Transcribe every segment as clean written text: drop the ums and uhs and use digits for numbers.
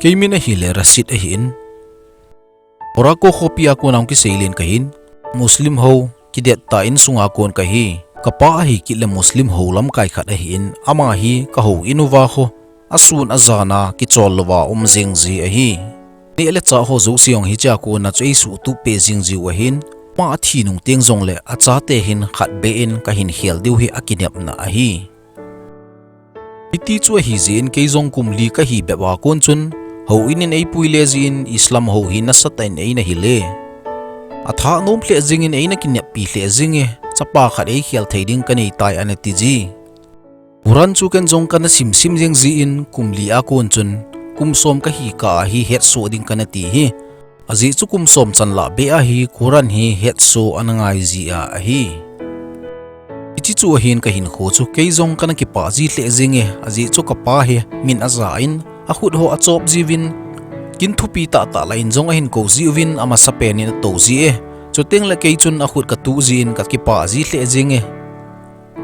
Kaimin ahile rasit ahin. Orako kopi ako nang kisailin kahin. Muslim ho kidet tain sunga kon kahi. Kapa ahi kila Muslim ho lam kai khat ahin. Ama hi kaho inuwa ho. Asun azana kicholowa zingzi ahi. Ni eletsa ho zo siong hi cha ko na chei su tu pe zingzi wahin. Ma athi nung teng zong le acha te hin khat bein kahin hial diu hi akinep na ahi. Iti chu hi zin ke zong kumli ka hi bewa kon chun. Ho inin ay puile zin Islam ho hi nasatain ay nahile. Atha nom ple zingin ay nakinyap pi ple zingi. Chapa khat ay hial thaiding kanay tay anatiji. Uran chu ken zong kana simsim zing ziin kumli a kon chun. Kumsom ka hi ka hi het so ding kanati hi. Azi chu kumsom chan la be a hi kuran hi het so anangai zi a hi. Ichi chu hin ka hin kho chu ke zong kana ki pa zi tle zingi. Azi chu ka pa hi min azain. Ahut ho achop zivin kin thupi ta lain zong ahin ko zivin ama sapen in to zi chuteng la kei chun ahut ka tu zin ka ki pa zi hle zinge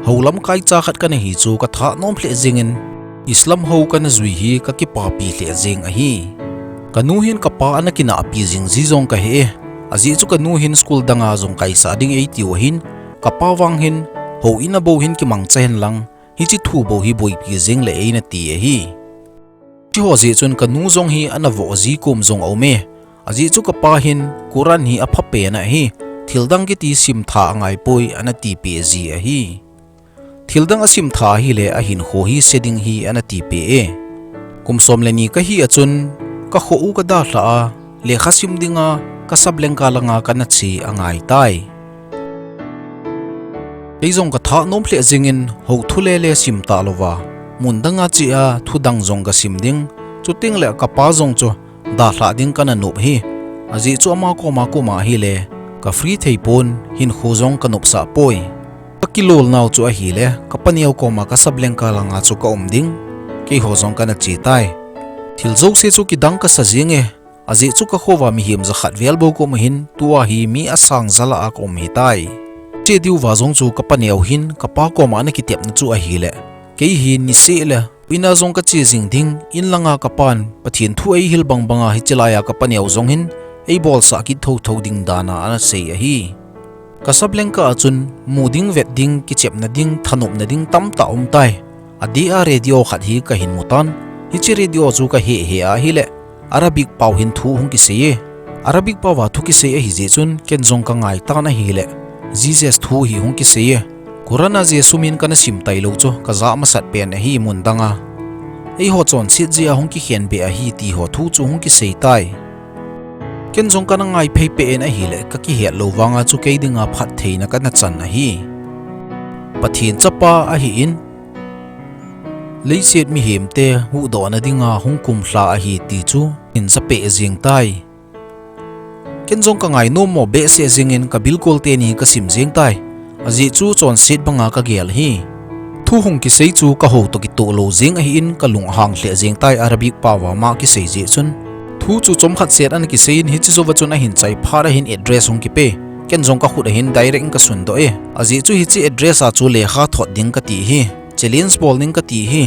holam kai cha khat kan hi chu ka tha nom hle zingin Islam ho kan zui hi ka ki pa pi hle zing a hi kanu hin ka pa ana kina pi zing zi zong ka he azi chu kanu hin school danga zong kai sa ding ei ti hin ka pa wang hin ho ina bo hin ki mang chen lang hi chi thu bo hi boi pi zing le ei na ti hi chi ho zi chun kanu zong hi anavo zi kum zong aume azi chu ka pa hin Quran hi apha pe na hi thildang ki ti sim tha angai poi ana ti pe zi a hi thildang asim tha hi le a hin ho hi setting hi ana ti pe kum som le ni ka hi achun ka kho u ka da hla le khasim dinga ka sableng ka langa kana chi angai tai eizong ka tha nom hle zingin ho thule le sim ta lova mundanga chi a thudang zong ka simding chuting le kapa zong chu da hla ding kana nup hi azi chu ama ko ma hi le ka free theipon hin khozong ka nup sa poi ka kilol naw chu a hi le ka paniaw ko ma ka sableng ka langa chu ka omding ke hozong kana chi tai thilzo se chu kidang ka sazinge azi chu ka khowa mi him za khat vel bo ko hin tua hi mi asang zala a kom hi tai che diu wa zong chu ka paniaw hin ka pa ko ma na kitep na chu a hi le kei hi ni se la pina zong ka chi jing ding in langa kapan pathin thu ei hil bang banga hi chelaya ka paniaw zong hin ei bol sa ki tho ding dana ana sei a hi ka sableng ka achun muding vet ding ki chep na ding thanop na ding tam ta tai adi a radio khat hi ka hin mutan hi chi radio chu ka he a hi le arabic pau hin thu hung ki sei arabic pawa thu ki sei a hi je chun ken zong ka ngai ta na hi le jesus thu hi hung ki sei Kurana je sumin kana sim tai lo cho ka za ma sat pen hi mun danga ei ho chon sit ji a hong ki hian be a hi ti ho thu chu hong ki sei tai ken jong kana ngai phei pe en a hi le ka ki he lo wanga chu ke dinga phat theina kana chan a hi pathin chapa a hi in leiset mi hem te hu do na dinga hong kum hla a hi ti chu in sa pe jing tai ken jong ka ngai no mo be se jingin ka bilkol te ni ka sim jing tai azi chu chon sit banga ka gel hi thu hung ki sei chu ka ho to ki to lo jing a hi in ka lung hang hle jing tai arabic pawa ma ki sei je chun thu chu chom khat set an ki sei in hi chi zo wa chun a hin chai phara hin address hung ki pe ken jong ka khut a hin direct ka sun do azi chu hi chi address a chu le kha thot ding ka ti hi challenge bol ning ka ti hi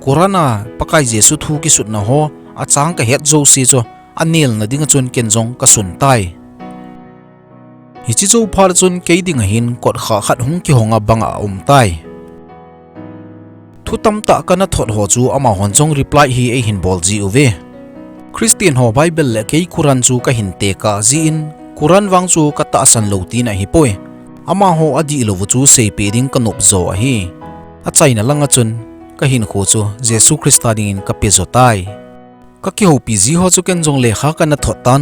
Qurana pakai jesu thu ki sut na ho a chang ka het zo si chu anil na ding chun ken jong ka sun tai hi chi zo phar chun ke ding hin kot kha khat hung ki honga banga tai thu tam ta kana thot ho chu ama hon chong reply hi e hin bol ji uve Christian ho bible le ke Quran chu ka hin te ka ji in Quran wang chu ka ta san lo ti na hi poi ama ho adi lo chu sei pe ding ka nop zo a hi a chaina langa chun ka hin kho chu Jesus Christa ding in ka pe zo tai ka ki ho pi ji ho chu ken jong le kha kana thot tan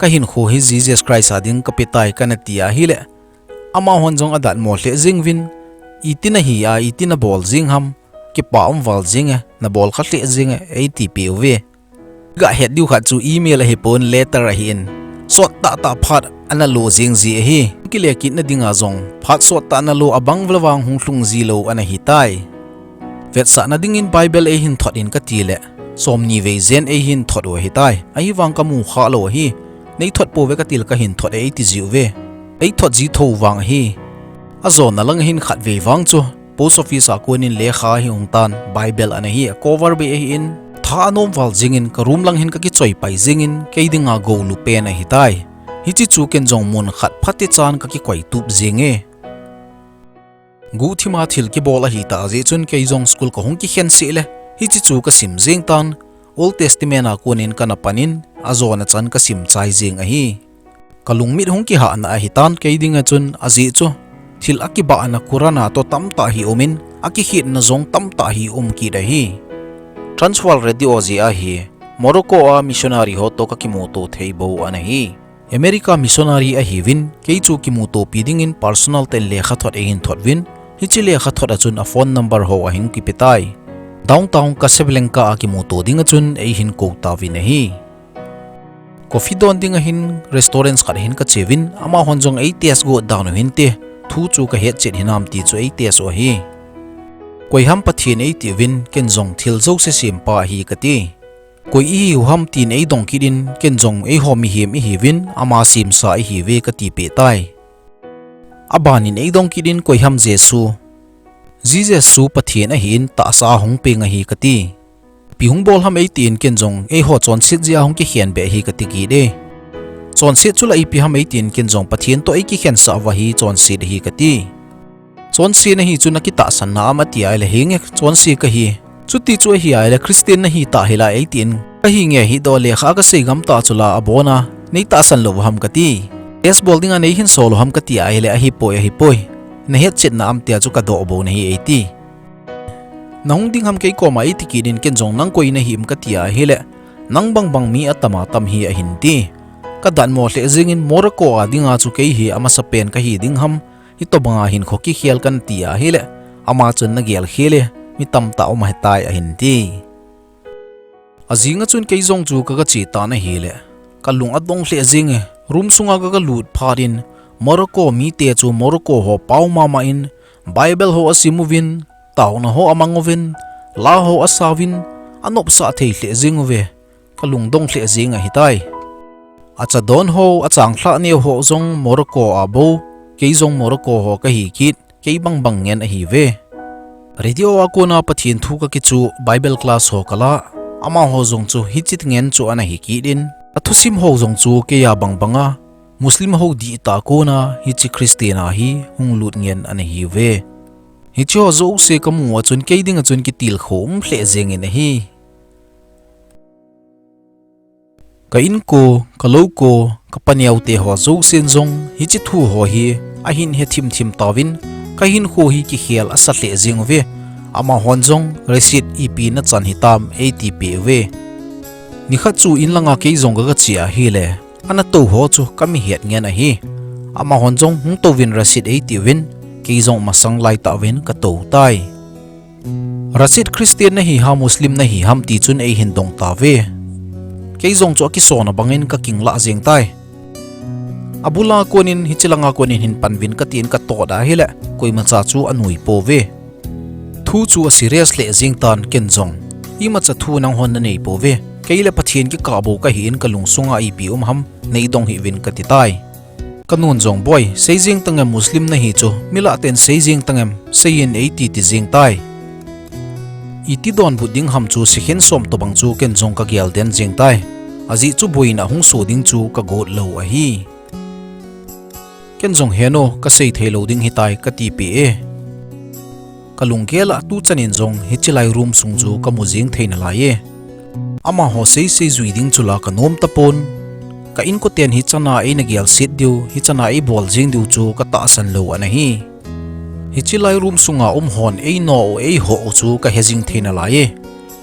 ka hin kho hi Jesus Christ ading kapitai kana tia hi le ama hon jong adat mo hle jingwin itina hi a itina bol jing ham ki pa wal jing na bol kha hle jing atpv ga het diu kha chu email hi pon letter hi in sot ta phat ana lo jing ji hi ki le kit na dinga jong phat sot ta na lo abang влawang hung hlung ji lo ana hi tai vet sa na ding in bible e hin thot in ka ti le somni ve zen e hin thot wa hi tai ai wang ka mu kha lo hi nei thot po ve ka til ka hin thot e ti ziu ve ei thot ji tho wang hi azon na lang hin khat ve wang chu post office a konin le kha hi ung tan bible ana hi cover be hi in kha anom wal jingin ka room lang hin ka ki choi pai jingin keidinga go lu pen a hitai hi chi chu ken jong mun khat phati chan ka ki koi tup jinge gu thima thil ki bola hi ta je chun ke jong school ko hong ki khen si le hi chi chu ka sim jing tan Old Testament a kunin kana panin azona chan ka sim chai jing a hi kalung mit hong ki ha na hi tan ke dinga chun azi chu thil akiba na kurana to tam ta hi omin aki hit na zong tam ta hi ki da hi Transworld Radio ji a hi Morocco a missionary ho to ka kimoto theibo ana hi America missionary a hi win ke chu kimoto piding in personal ten lekha thot egin thot win hi chi lekha thot a chun a phone number ho a hing ki petai downtown Casablanca a kimoto dinga chun e hin ko ta win hi coffee don dinga hin restaurants khat hin ka chewin ama honjong ATS go down hin te thu chu ka het chet hinam ti chu ATS o hi koi ham pathin ei ti win ken jong thil zo se sim pa hi ka ti koi i ham tin ei dong kidin ken jong ei homi him hi win ama sim sa hi ve ka ti pe tai abanin ei dong kidin koi ham jesu Jesus pathin a hin ta sa hong pe nga hi ka ti pihung bol ham ei tin ken jong ei ho chon sit zia hong ki hian be hi ka ti ki de chon sit chula i pi ham ei tin ken jong pathin to ei ki hian sa wa hi chon sit hi ka ti chon si na hi chu na ki ta san na ma ti ai le hing chon si ka hi chu ti chu hi ai le Christian na hi ta hila ei tin ka hi nge hi do le kha ka sei gam ta chula abona nei ta san lo ham ka ti es bolding a nei hin solo ham ka ti ai le a hi poi na het chet na am tia chu ka do bo na hi ei ti nang ding ham ke ko ma ei ti ki din ken jong nang koi na him ka tia hi le nang bang mi atama tam hi a hin ti ka dan mo le jingin Morocco a dinga chu ke hi ama sa pen ka hi ding ham hi to banga hin kho ki khial kan tia hi le ama chun na gel khele mi tam ta o ma tai a hin ti azinga chun ke jong chu ka chi ta na hi le kalung adong le jing room sunga ga lut pharin Morocco mi te chu Morocco ho pau mama in Bible ho asimovin tau na ho amangovin la ho asawin anop sa thei hle jingwe kalung dong hle jinga hitai acha don ho achang thla ne ho zong Morocco abo ke zong Morocco ho ka hi kit ke bang ngen a hi ve radio akona pathin thu ka ki chu Bible class ho kala ama ho zong chu hichit ngen chu ana hi ki din athusim ho zong chu ke ya banga Muslim ho di ta ko na hichi Christiana hi hunglut ngen ani hi ve hichi ho zo se kamu chun ke ding chun ki til khom hle jeng in hi ka in ko kalo ko kapaniau te ho zo sen zong hichi thu ho hi a hin he thim tawin ka hin kho hi ki khel asa hle jeng ve ama honjong receipt ep na chan hitam atp ve ni kha chu in langa ke zong ga chia hi le ana to ho chu kami het nge na hi ama honjong hung to win receipt ei win ke zong masang lai ta win ka to tai receipt Christian na hi ha Muslim na hi ham ti chun ei hin dong ta ve ke zong chu ki so na bangin ka king la jeng tai abula konin hichilanga konin hin panwin ka tin ka to da hile koi ma cha chu anui po ve thu chu serious le jing tan ken zong i ma cha thu nang hon na nei po ve keile pathian ki ka bo ka hi in kalung sunga ip ham nei dong hi win ka ti tai kanun jong boy seijing tangam Muslim na hi chu mila ten seijing tangam sein 80 ti jing tai iti don buding ham chu sikhen som to bang chu ken jong ka gyal den jing tai aji chu boina hung so ding chu ka god lo a hi ken jong heno ka sei thelo ding hi tai ka ti pe e kalung gela tu chanin jong hi chilai room sung chu ka mu jing theina la ye ama ho sei zui ding chula ka nom tapon ka in ko ten hi chana e na gyal sit diu hi chana e bol jing diu chu ka ta san lo ana hi hichilai room sunga hon ei no ei ho chu ka hejing theina la ye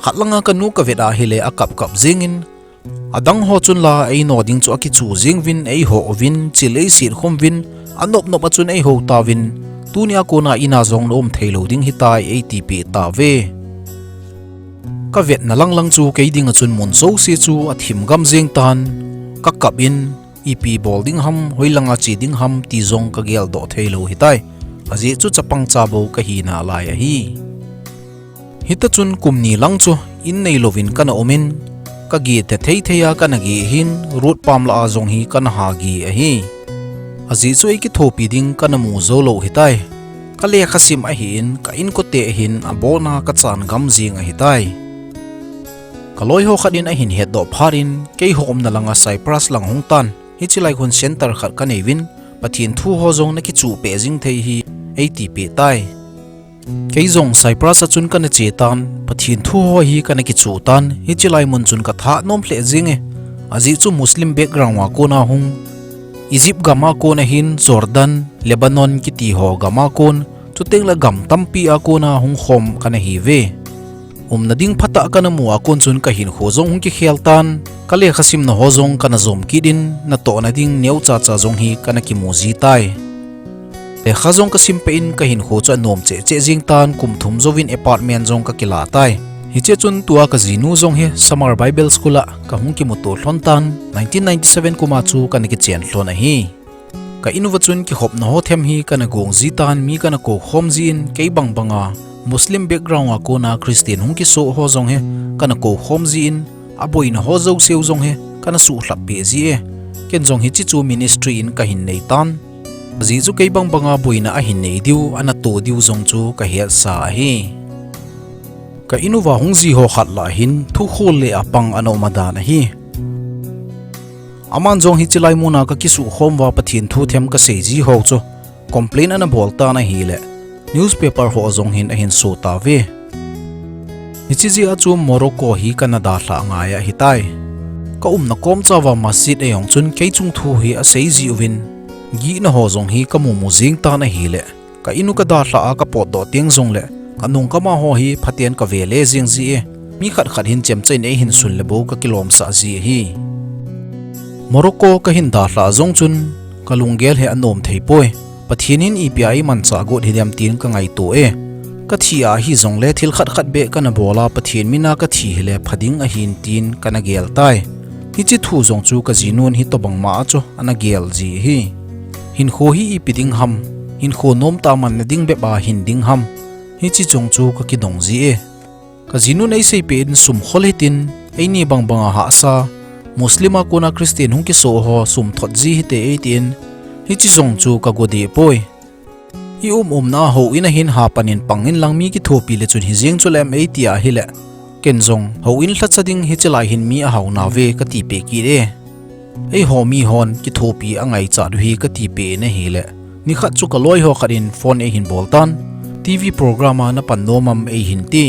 khatlanga ka nu ka veda hile akap kap jingin adang ho chun la ei no ding chu aki chu jing vin ei ho vin chilei sit khom vin anop nop achun ei ho ta vin tunia kona ina zong nom theilo ding hitai atp ta ve ka vet na lang chu ke ding achun mun so se chu athim gam jing tan ka kap in ep bolding ham hoilanga chi ding ham ti zong ka gel do theilo hitai aji chu chapang chabo ka hi na lai a hi hita chun kumni lang chu in nei lovin kana omin ka gi the theya kana gi hin root pam la zong hi kana ha gi a hi aji chu ki thopi ding kana mu zo lo hitai ka le khasim a hin ka in ko te hin abona ka chan gam jing a hitai kaloi ho khatin a hin het do pharin kei ho om na langa Cyprus lang hong tan hi chilai hun center khat ka nevin pathin thu ho zong na ki chu pe jing thei hi ATP tai kei zong Cyprus achun kan che tan pathin thu ho hi kan ki chu tan hi chilai mun chun ka tha nom hle jing e aji chu muslim background wa ko na hung Egypt gama ko na hin Jordan Lebanon ki ti ho gama kon chu tengla gam tampi a ko na hung khom kana hi ve na ding phata kana mu akon chun ka hin khozong hung ki kheltan kale khasim na hozong kana zom kidin na to na ding neu cha cha zong hi kana ki muji tai le khazong ka sim pe in ka hin kho cha nom che che jing tan kum thum zovin apartment zong ka kila tai hi che chun tua ka zinu zong he Summer Bible School a ka hung ki muto hlon tan 1997 kuma chu kana ki chen hlon a hi ka inu wachun ki hop na ho them hi kana gong zi tan mi kana ko khom zin kei bang banga Muslim background ako na Christian hung ki so ho zong he kana ko khom zin aboi na ho zo seu zong he kana su hlap pe zi e ken zong hi chi chu ministry in ka hin nei tan ji chu kei bang banga boina a hin nei diu ana to diu zong chu ka hel sa hi ka inu wa hung zi ho khat la hin thu khol le apang ano madan hi aman zong hi chilai muna ka kisu khom wa pathin thu them ka sei ji ho chu complain ana bolta na hi le newspaper ho zong hin a hin so ta ve hichi a chu Morocco hi Canada hla nga ya hitai ka na kom chawa masjid e yong chun ke chung thu hi a sei ji win gi na ho zong hi ka mu jing ta na hi le ka inu ka da hla a ka pot do tiang zong le ka nung ka ma ho hi phatien ka ve le jing ji e mi khat khat hin chem chen e hin sul le bo ka kilom sa ji hi Morocco ka hin da hla zong chun ka lunggel he anom thei poi pathinin EPI man cha go hidiam tin ka ngai to e ka thia hi zong le thil khat khat be kana bola pathin mina ka thi hele phading a hin tin kana gel tai hi chi thu zong chu ka jinun hi to bang ma cho ana gel ji hi hin kho hi ipiting ham hin kho nom ta man na ding be ba hin ding ham hi chi chong chu ka ki dong ji e ka jinun ai sei pe in sum khol hitin ai ni bang banga ha sa muslima ko na Christian hung ki so ho sum thot ji hi te 18 hi chi zong chu ka godi poi hi na ho ina hin ha panin pangin lang mi ki thopi le chun hi jing chulem ei tia hi le ken zong ho in thla chading hi chalai hin mi a hauna ve ka ti pe ki re ei ho mi hon ki thopi angai cha du hi ka ti pe ne hi le ni khat chu ka loi ho kharin phone e hin boltan TV programa na pannomam ei hin ti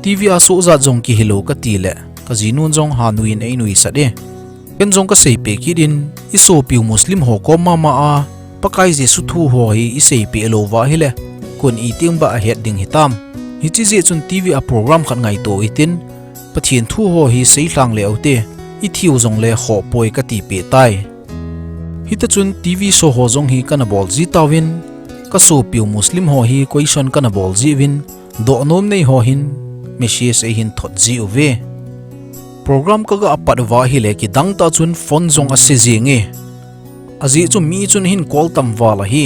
TV a so za zong ki hilo ka ti le ka jinun zong hanuin ei nui sa de ken zong ka sei pe ki din iso piu muslim ho ko mama a pakai jesu thu ho hi isei pe lo wa hi le kun eating ba a het ding hitam hi chi je chun TV a program khat ngai to itin pathin thu ho hi sei hlang le aute i thiu zong le kho poi ka ti pe tai hi ta chun TV so ho zong hi kana bol ji tawin ka so piu muslim ho hi question kana bol ji win do nom nei ho hin message e hin thot ji uve program ka ga apat wa hi le ki dang ta chun phone zong a se jinge aji chu mi chun hin call tam wala hi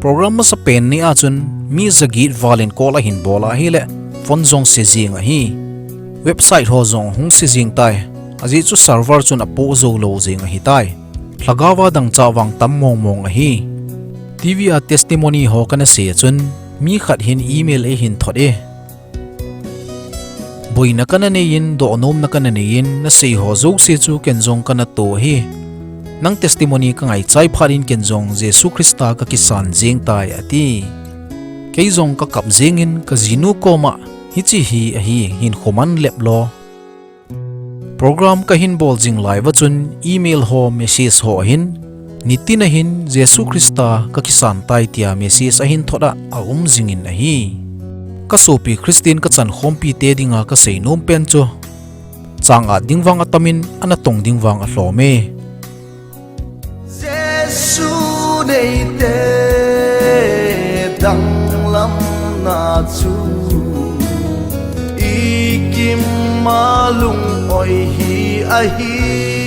program ma sa pen ni a chun mi zagit walin call a hin bola hi le phone zong se jinga hi website ho zong hung se jing tai aji chu server chun apo zo lo jinga hi tai lagawa dang chawang tam mong mong a hi TV a testimony ho kana se chun mi khat hin email e hin thot e boina kana ne yin do nom na kana ne yin na sei ho zo se chu ken zong kana to hi nang testimony ka ngai chai pharin ken zong Jesu Krista ka kisan jing tai ati kei zong ka kap jingin ka jinu koma hi chi hi a hi hin khoman leplo program ka hin bol jing live chun email ho message ho hin nitina hin Jesu Krista ka kisan tai tia message a hin thoda a jingin a hi ka sopi Christian ka chan khompi te dinga ka sei nom pen cho changa dingwang atamin ana tong dingwang a hlome Jesu nei te dang lam na chu ikim malung oi hi a hi